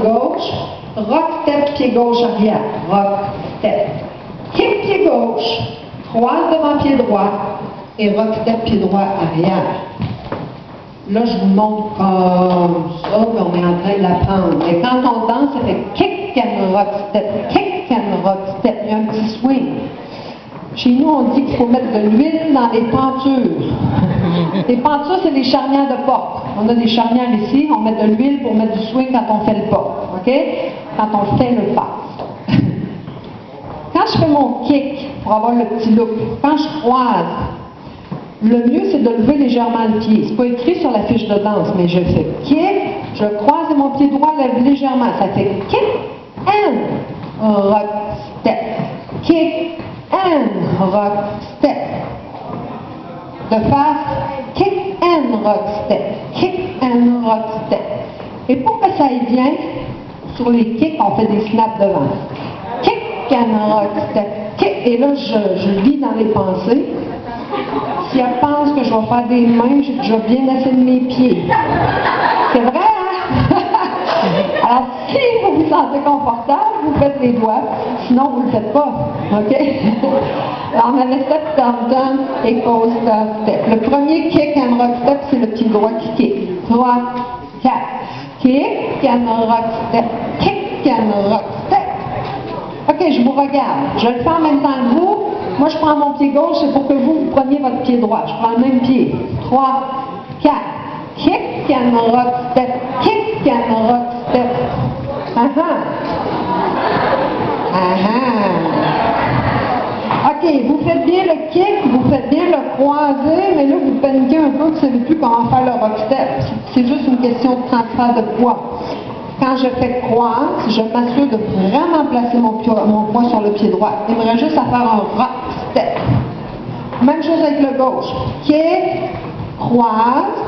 gauche, rock, step, pied gauche, arrière, rock, step. Kick, pied gauche, croise devant pied droit, et rock, step, pied droit, arrière. Là, je vous montre comme ça, puis on est en train de l'apprendre. Mais quand on danse, ça fait kick and rock, step, kick and rock, step. Il y a un petit swing. Chez nous, on dit qu'il faut mettre de l'huile dans les pentures. Les pentures, c'est les charnières de porte. On a des charnières ici, on met de l'huile pour mettre du swing quand on fait le pas. OK? Quand on fait le pas. Quand je fais mon kick, pour avoir le petit look, quand je croise, le mieux, c'est de lever légèrement le pied. C'est pas écrit sur la fiche de danse, mais je fais kick, je croise et mon pied droit lève légèrement. Ça fait kick and rock, step. Kick and rock, step. De face, kick and rock, step. Kick and rock, step. Et pour que ça aille bien, sur les kicks, on fait des snaps devant. Kick and rock, step. Kick. Et là, je lis dans les pensées. Si elle pense que je vais faire des mains, j'ai déjà bien assaini mes pieds. C'est vrai, hein? Alors, si vous vous sentez confortable, vous faites les doigts. Sinon, vous ne le faites pas. OK? Alors, on avait step, turn, et coaster, step. Le premier kick and rock step, c'est le pied droit qui kick. 3, 4. Kick and rock step. Kick and rock step. OK, je vous regarde. Je le fais en même temps que vous. Moi, je prends mon pied gauche, c'est pour que vous preniez votre pied droit. Je prends le même pied. 3, 4. Kick and rock step. Kick and rock step. OK, vous faites bien le kick, vous faites bien le croisé, mais là, vous paniquez un peu, vous ne savez plus comment faire le rock step. C'est juste une question de transfert de poids. Quand je fais croise, je m'assure de vraiment placer mon poids sur le pied droit. Il me reste juste à faire un rock step. Même chose avec le gauche. Kick, croise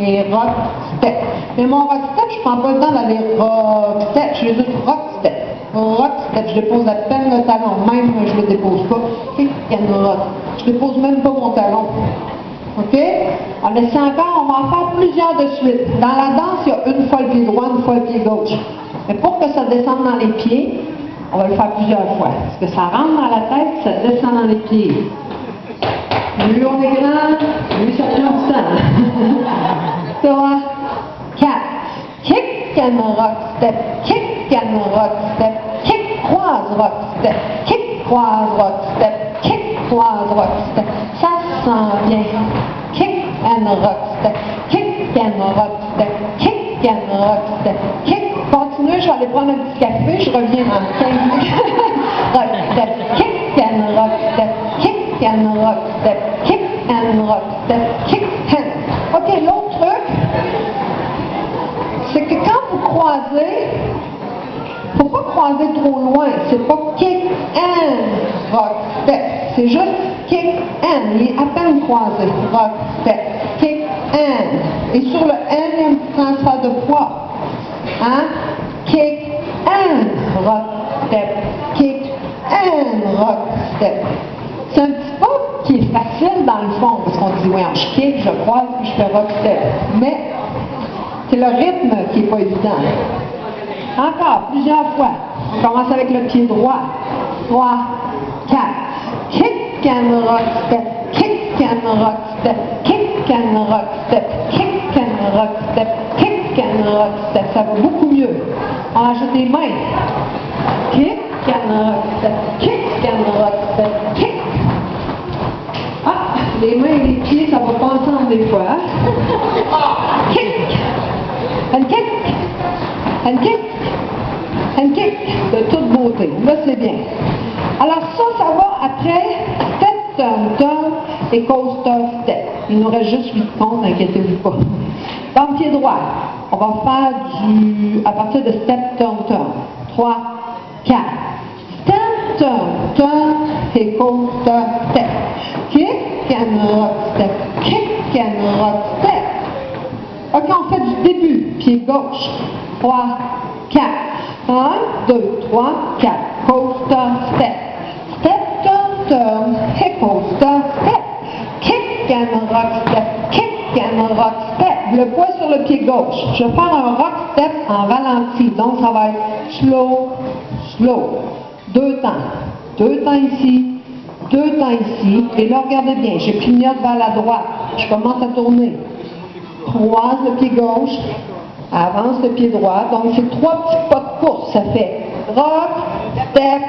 et rock step. Mais mon rock step, je ne prends pas le temps d'aller rock step. Je vais juste rock step. Rock step. Je dépose à peine le talon. Même je ne le dépose pas. Kick and rock. Je ne dépose même pas mon talon. OK? En laissant encore, on va en faire plusieurs de suite. Dans la danse, il y a une fois le pied droit, une fois le pied gauche. Mais pour que ça descende dans les pieds, on va le faire plusieurs fois. Parce que ça rentre dans la tête, ça descend dans les pieds. Plus on est grand, plus ça prend du temps. 3, 4. Kick and rock step. Kick and rock step. Kick, croise, rock step. Kick, croise, rock step. Kick, croise, rock step. Ça sent bien. Kick and rock step. Kick and rock step. Kick and rock step. Kick. Continuez, je vais aller prendre un petit café, je reviens dans 15 minutes. Rock step. Kick and rock step. Kick and rock step. Kick and rock step. Kick and. OK, l'autre truc, c'est que quand vous croisez, il ne faut pas croiser trop loin. C'est pas kick and rock step. C'est juste kick and. Il est à peine croisé. Rock step. Kick and. Et sur le and, il y a un petit transfert de poids. Hein? Kick and rock step. Kick and rock step. C'est un petit pas qui est facile dans le fond, parce qu'on dit, oui, je kick, je croise, puis je fais rock step. Mais c'est le rythme qui n'est pas évident. Encore, plusieurs fois. On commence avec le pied droit. 3, 4. Kick and rock step. Kick and rock step. Kick and rock step. Kick and rock step. Kick and rock step. Ça va beaucoup mieux. On ajoute des mains. Kick and rock step. Kick and rock step. Kick. Ah, les mains et les pieds, ça va pas ensemble des fois. Kick. And kick. And kick. And kick. De toute beauté. Là, c'est bien. Alors ça va après step, turn, turn et coaster, step. Il nous reste juste 8 comptes, inquiétez-vous pas. Dans le pied droit, on va faire à partir de step, turn, turn. 3, 4. Step, turn, turn et coaster, step. Kick and rock step. Kick and rock step. OK, on fait du début. Pied gauche. 3, 4. 1, 2, 3, 4. Coaster, step. Step, turn, turn. Et coaster, step. Kick and rock step. Kick and rock step. Le poids sur le pied gauche. Je vais faire un rock step en ralenti. Donc, ça va être slow, slow. 2 temps. 2 temps ici, 2 temps ici. Et là, regardez bien, je clignote vers la droite. Je commence à tourner. Croise le pied gauche, avance le pied droit. Donc, c'est 3 petits pas de course. Ça fait rock, step,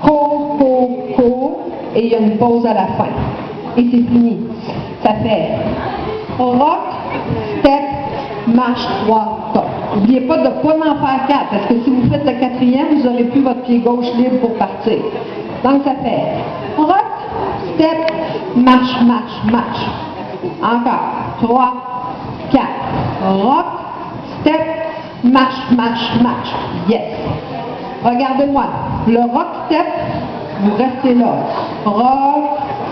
court, court, court. Et il y a une pause à la fin. Et c'est fini. Ça fait rock, step, marche 3 pas. N'oubliez pas de ne pas en faire 4, parce que si vous faites le 4e, vous n'aurez plus votre pied gauche libre pour partir. Donc ça fait rock, step, marche, marche, marche. Encore. 3, 4. Rock, step, marche, marche, marche. Yes. Regardez-moi. Le rock, step, vous restez là. Rock,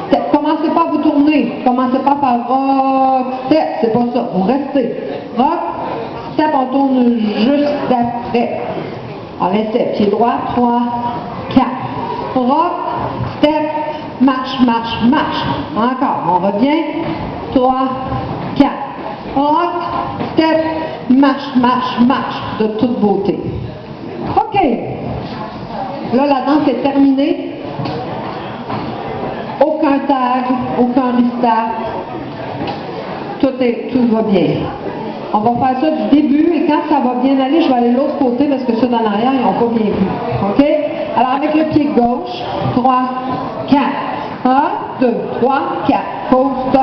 step. Commencez pas à vous tourner. Commencez pas par rock, step. C'est pas ça. Vous restez. Rock, step, on tourne juste après. On essaie. Pied droit, 3, 4. Rock, step, marche, marche, marche. Encore. On revient. 3, 4. Rock, step, marche, marche, marche. De toute beauté. OK. Là, la danse est terminée. Aucun tag, aucun restart. Tout va bien. On va faire ça du début et quand ça va bien aller, je vais aller de l'autre côté parce que ceux d'en arrière, ils n'ont pas bien vu. OK? Alors, avec le pied gauche, 3, 4. 1, 2, 3, 4. Pause, stop.